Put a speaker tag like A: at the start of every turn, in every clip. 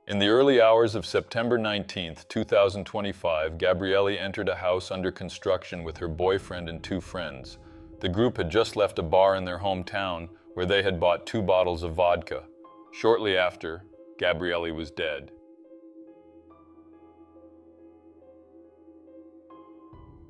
A: In the early hours of September 19, 2025, Gabrielle entered a house under construction with her boyfriend and two friends. The group had just left a bar in their hometown where they had bought 2 bottles of vodka. Shortly after, Gabrielle was dead.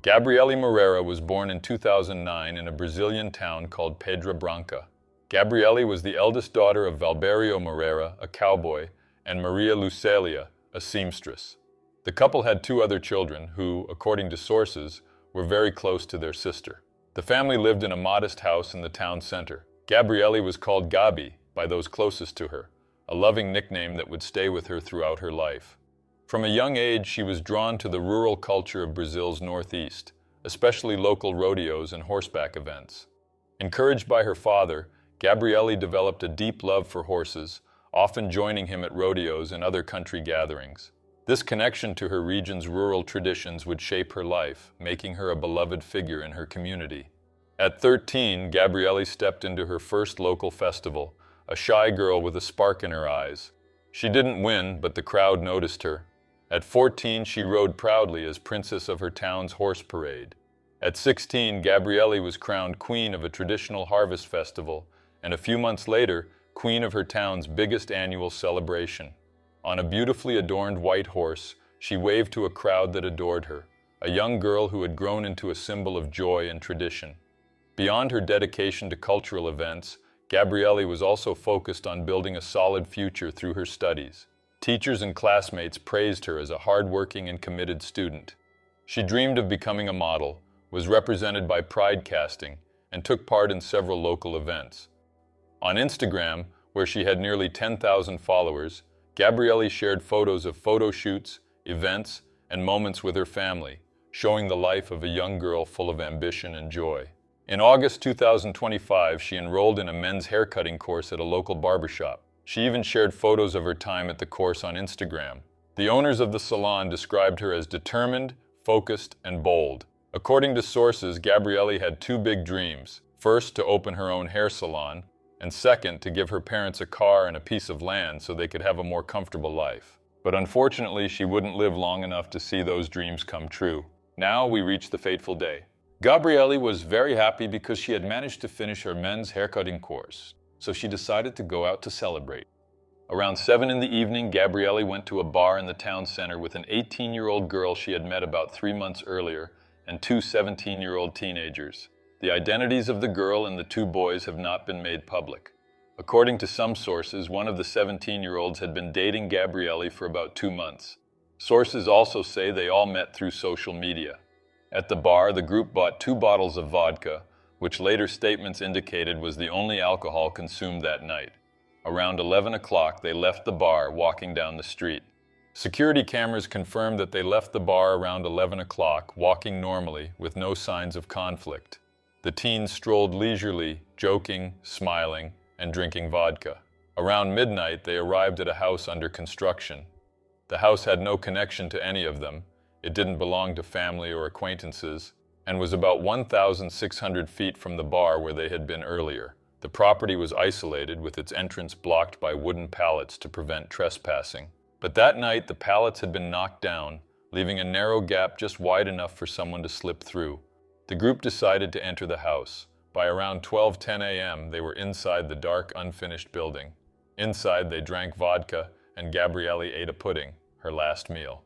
A: Gabrielle Moreira was born in 2009 in a Brazilian town called Pedra Branca. Gabrielle was the eldest daughter of Valberio Moreira, a cowboy, and Maria Lucelia, a seamstress. The couple had 2 other children who, according to sources, were very close to their sister. The family lived in a modest house in the town center. Gabrielle was called Gabi by those closest to her, a loving nickname that would stay with her throughout her life. From a young age, she was drawn to the rural culture of Brazil's northeast, especially local rodeos and horseback events. Encouraged by her father, Gabrielle developed a deep love for horses, often joining him at rodeos and other country gatherings. This connection to her region's rural traditions would shape her life, making her a beloved figure in her community. At 13, Gabrielle stepped into her first local festival, a shy girl with a spark in her eyes. She didn't win, but the crowd noticed her. At 14, she rode proudly as princess of her town's horse parade. At 16, Gabrielle was crowned queen of a traditional harvest festival, and a few months later, queen of her town's biggest annual celebration. On a beautifully adorned white horse, she waved to a crowd that adored her, a young girl who had grown into a symbol of joy and tradition. Beyond her dedication to cultural events, Gabrielle was also focused on building a solid future through her studies. Teachers and classmates praised her as a hardworking and committed student. She dreamed of becoming a model, was represented by Pride Casting, and took part in several local events. On Instagram, where she had nearly 10,000 followers, Gabrielle shared photos of photo shoots, events, and moments with her family, showing the life of a young girl full of ambition and joy. In August 2025, she enrolled in a men's haircutting course at a local barbershop. She even shared photos of her time at the course on Instagram. The owners of the salon described her as determined, focused, and bold. According to sources, Gabrielle had 2 big dreams. First, to open her own hair salon, and second, to give her parents a car and a piece of land so they could have a more comfortable life. But unfortunately, she wouldn't live long enough to see those dreams come true. Now we reach the fateful day. Gabrielle was very happy because she had managed to finish her men's haircutting course, so she decided to go out to celebrate. Around 7 in the evening, Gabrielle went to a bar in the town center with an 18-year-old girl she had met about 3 months earlier and 2 17-year-old teenagers. The identities of the girl and the 2 boys have not been made public. According to some sources, one of the 17-year-olds had been dating Gabrielle for about 2 months. Sources also say they all met through social media. At the bar, the group bought 2 bottles of vodka, which later statements indicated was the only alcohol consumed that night. Around 11 o'clock, they left the bar, walking down the street. Security cameras confirmed that they left the bar around 11 o'clock, walking normally, with no signs of conflict. The teens strolled leisurely, joking, smiling, and drinking vodka. Around midnight, they arrived at a house under construction. The house had no connection to any of them. It didn't belong to family or acquaintances, and was about 1,600 feet from the bar where they had been earlier. The property was isolated, with its entrance blocked by wooden pallets to prevent trespassing. But that night, the pallets had been knocked down, leaving a narrow gap just wide enough for someone to slip through. The group decided to enter the house. By around 12:10 a.m., they were inside the dark, unfinished building. Inside, they drank vodka, and Gabrielle ate a pudding, her last meal.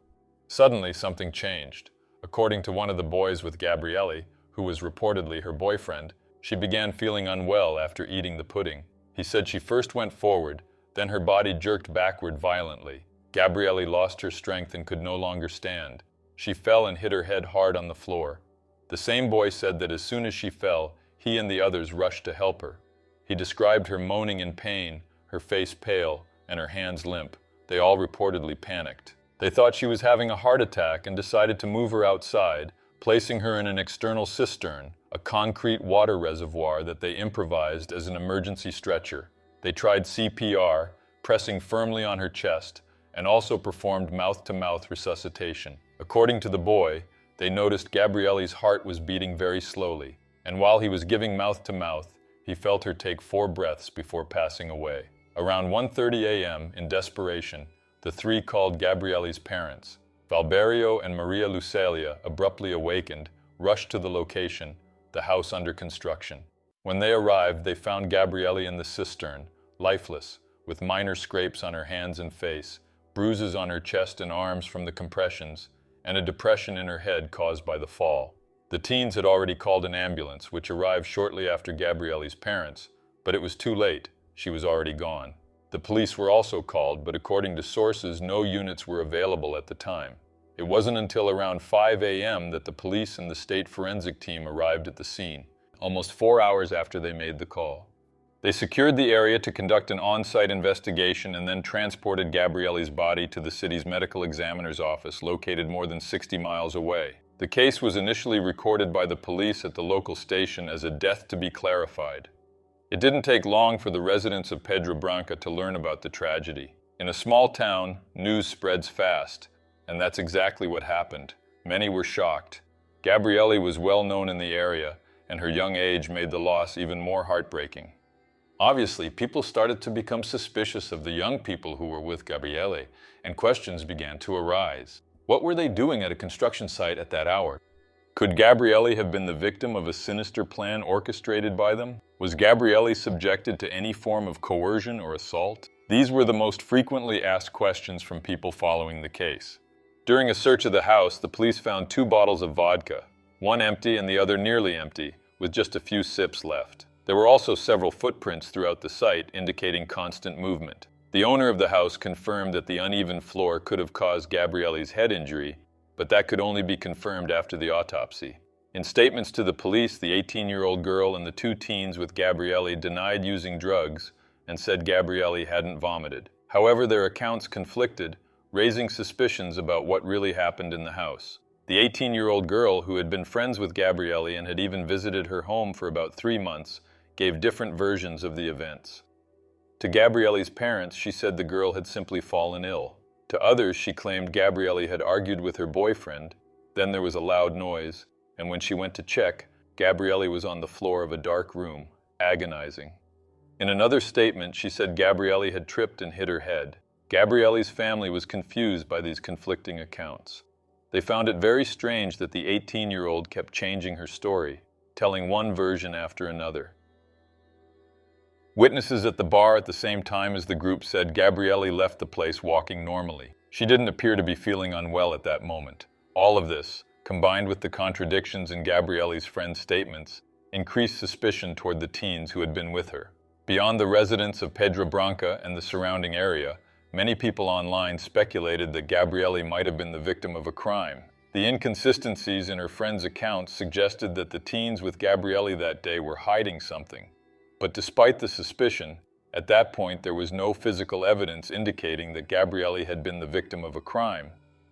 A: Suddenly, something changed. According to one of the boys with Gabrielle, who was reportedly her boyfriend, she began feeling unwell after eating the pudding. He said she first went forward, then her body jerked backward violently. Gabrielle lost her strength and could no longer stand. She fell and hit her head hard on the floor. The same boy said that as soon as she fell, he and the others rushed to help her. He described her moaning in pain, her face pale, and her hands limp. They all reportedly panicked. They thought she was having a heart attack and decided to move her outside, placing her in an external cistern, a concrete water reservoir that they improvised as an emergency stretcher. They tried CPR, pressing firmly on her chest, and also performed mouth-to-mouth resuscitation. According to the boy, they noticed Gabrielle's heart was beating very slowly, and while he was giving mouth-to-mouth, he felt her take 4 breaths before passing away. Around 1:30 a.m., in desperation, The three called Gabrielle's parents. Valberio and Maria Lucelia, abruptly awakened, rushed to the location, the house under construction. When they arrived, they found Gabrielle in the cistern, lifeless, with minor scrapes on her hands and face, bruises on her chest and arms from the compressions, and a depression in her head caused by the fall. The teens had already called an ambulance, which arrived shortly after Gabrielle's parents, but it was too late. She was already gone. The police were also called, but according to sources, no units were available at the time. It wasn't until around 5 a.m. that the police and the state forensic team arrived at the scene, almost 4 hours after they made the call. They secured the area to conduct an on-site investigation and then transported Gabrielle's body to the city's medical examiner's office, located more than 60 miles away. The case was initially recorded by the police at the local station as a death to be clarified. It didn't take long for the residents of Pedra Branca to learn about the tragedy. In a small town, news spreads fast, and that's exactly what happened. Many were shocked. Gabrielle was well known in the area, and her young age made the loss even more heartbreaking. Obviously, people started to become suspicious of the young people who were with Gabrielle, and questions began to arise. What were they doing at a construction site at that hour? Could Gabrielle have been the victim of a sinister plan orchestrated by them? Was Gabrielle subjected to any form of coercion or assault? These were the most frequently asked questions from people following the case. During a search of the house, the police found 2 bottles of vodka, one empty and the other nearly empty, with just a few sips left. There were also several footprints throughout the site, indicating constant movement. The owner of the house confirmed that the uneven floor could have caused Gabrielle's head injury, but that could only be confirmed after the autopsy. In statements to the police, the 18-year-old girl and the 2 teens with Gabrielle denied using drugs and said Gabrielle hadn't vomited. However, their accounts conflicted, raising suspicions about what really happened in the house. The 18-year-old girl, who had been friends with Gabrielle and had even visited her home for about 3 months, gave different versions of the events. To Gabrielle's parents, she said the girl had simply fallen ill. To others, she claimed Gabrielle had argued with her boyfriend, then there was a loud noise, and when she went to check, Gabrielle was on the floor of a dark room, agonizing. In another statement, she said Gabrielle had tripped and hit her head. Gabrielle's family was confused by these conflicting accounts. They found it very strange that the 18-year-old kept changing her story, telling one version after another. Witnesses at the bar at the same time as the group said Gabrielle left the place walking normally. She didn't appear to be feeling unwell at that moment. All of this, combined with the contradictions in Gabrielle's friends' statements, increased suspicion toward the teens who had been with her. Beyond the residents of Pedra Branca and the surrounding area, many people online speculated that Gabrielle might have been the victim of a crime. The inconsistencies in her friends' accounts suggested that the teens with Gabrielle that day were hiding something. But despite the suspicion, at that point there was no physical evidence indicating that Gabrielle had been the victim of a crime,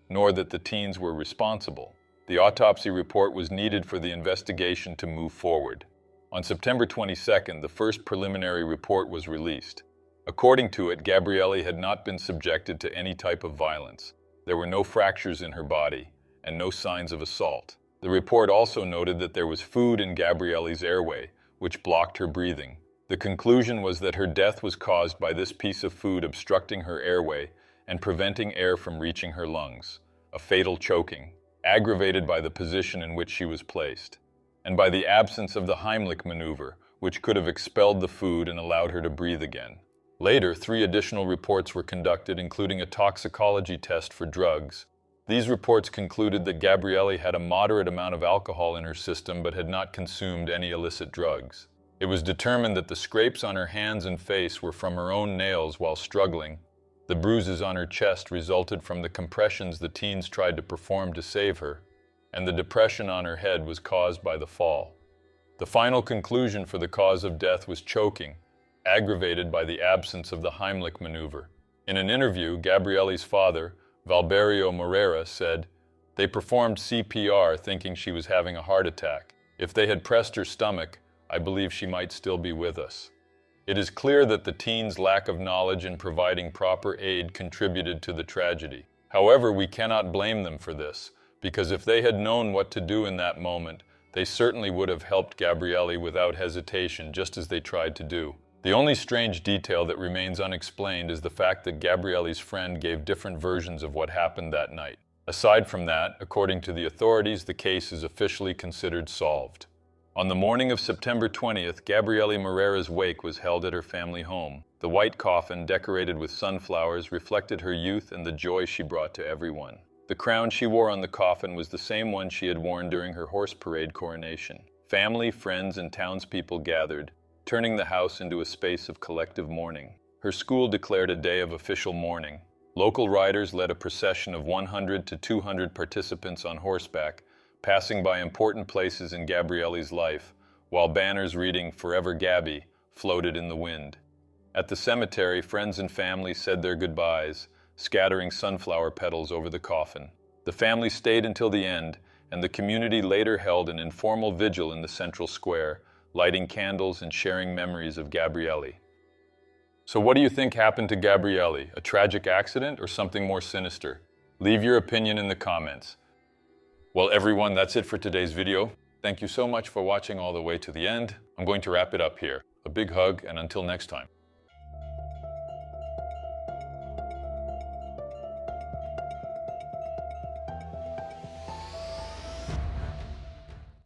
A: nor that the teens were responsible. The autopsy report was needed for the investigation to move forward. On September 22nd, the first preliminary report was released. According to it, Gabrielle had not been subjected to any type of violence. There were no fractures in her body, and no signs of assault. The report also noted that there was food in Gabrielle's airway, which blocked her breathing. The conclusion was that her death was caused by this piece of food obstructing her airway and preventing air from reaching her lungs, a fatal choking, aggravated by the position in which she was placed, and by the absence of the Heimlich maneuver, which could have expelled the food and allowed her to breathe again. Later, 3 additional reports were conducted, including a toxicology test for drugs. These reports concluded that Gabrielle had a moderate amount of alcohol in her system but had not consumed any illicit drugs. It was determined that the scrapes on her hands and face were from her own nails while struggling. The bruises on her chest resulted from the compressions the teens tried to perform to save her, and the depression on her head was caused by the fall. The final conclusion for the cause of death was choking, aggravated by the absence of the Heimlich maneuver. In an interview, Gabrielle's father, Valberio Moreira, said, "They performed CPR thinking she was having a heart attack. If they had pressed her stomach, I believe she might still be with us." It is clear that the teens' lack of knowledge in providing proper aid contributed to the tragedy. However, we cannot blame them for this, because if they had known what to do in that moment, they certainly would have helped Gabrielle without hesitation, just as they tried to do. The only strange detail that remains unexplained is the fact that Gabrielle's friend gave different versions of what happened that night. Aside from that, according to the authorities, the case is officially considered solved. On the morning of September 20th, Gabrielle Moreira's wake was held at her family home. The white coffin, decorated with sunflowers, reflected her youth and the joy she brought to everyone. The crown she wore on the coffin was the same one she had worn during her horse parade coronation. Family, friends, and townspeople gathered, turning the house into a space of collective mourning. Her school declared a day of official mourning. Local riders led a procession of 100 to 200 participants on horseback, passing by important places in Gabrielle's life, while banners reading "Forever Gabby" floated in the wind. At the cemetery, friends and family said their goodbyes, scattering sunflower petals over the coffin. The family stayed until the end, and the community later held an informal vigil in the central square, lighting candles and sharing memories of Gabrielle. So what do you think happened to Gabrielle? A tragic accident or something more sinister? Leave your opinion in the comments. Well, everyone, that's it for today's video. Thank you so much for watching all the way to the end. I'm going to wrap it up here. A big hug, and until next time.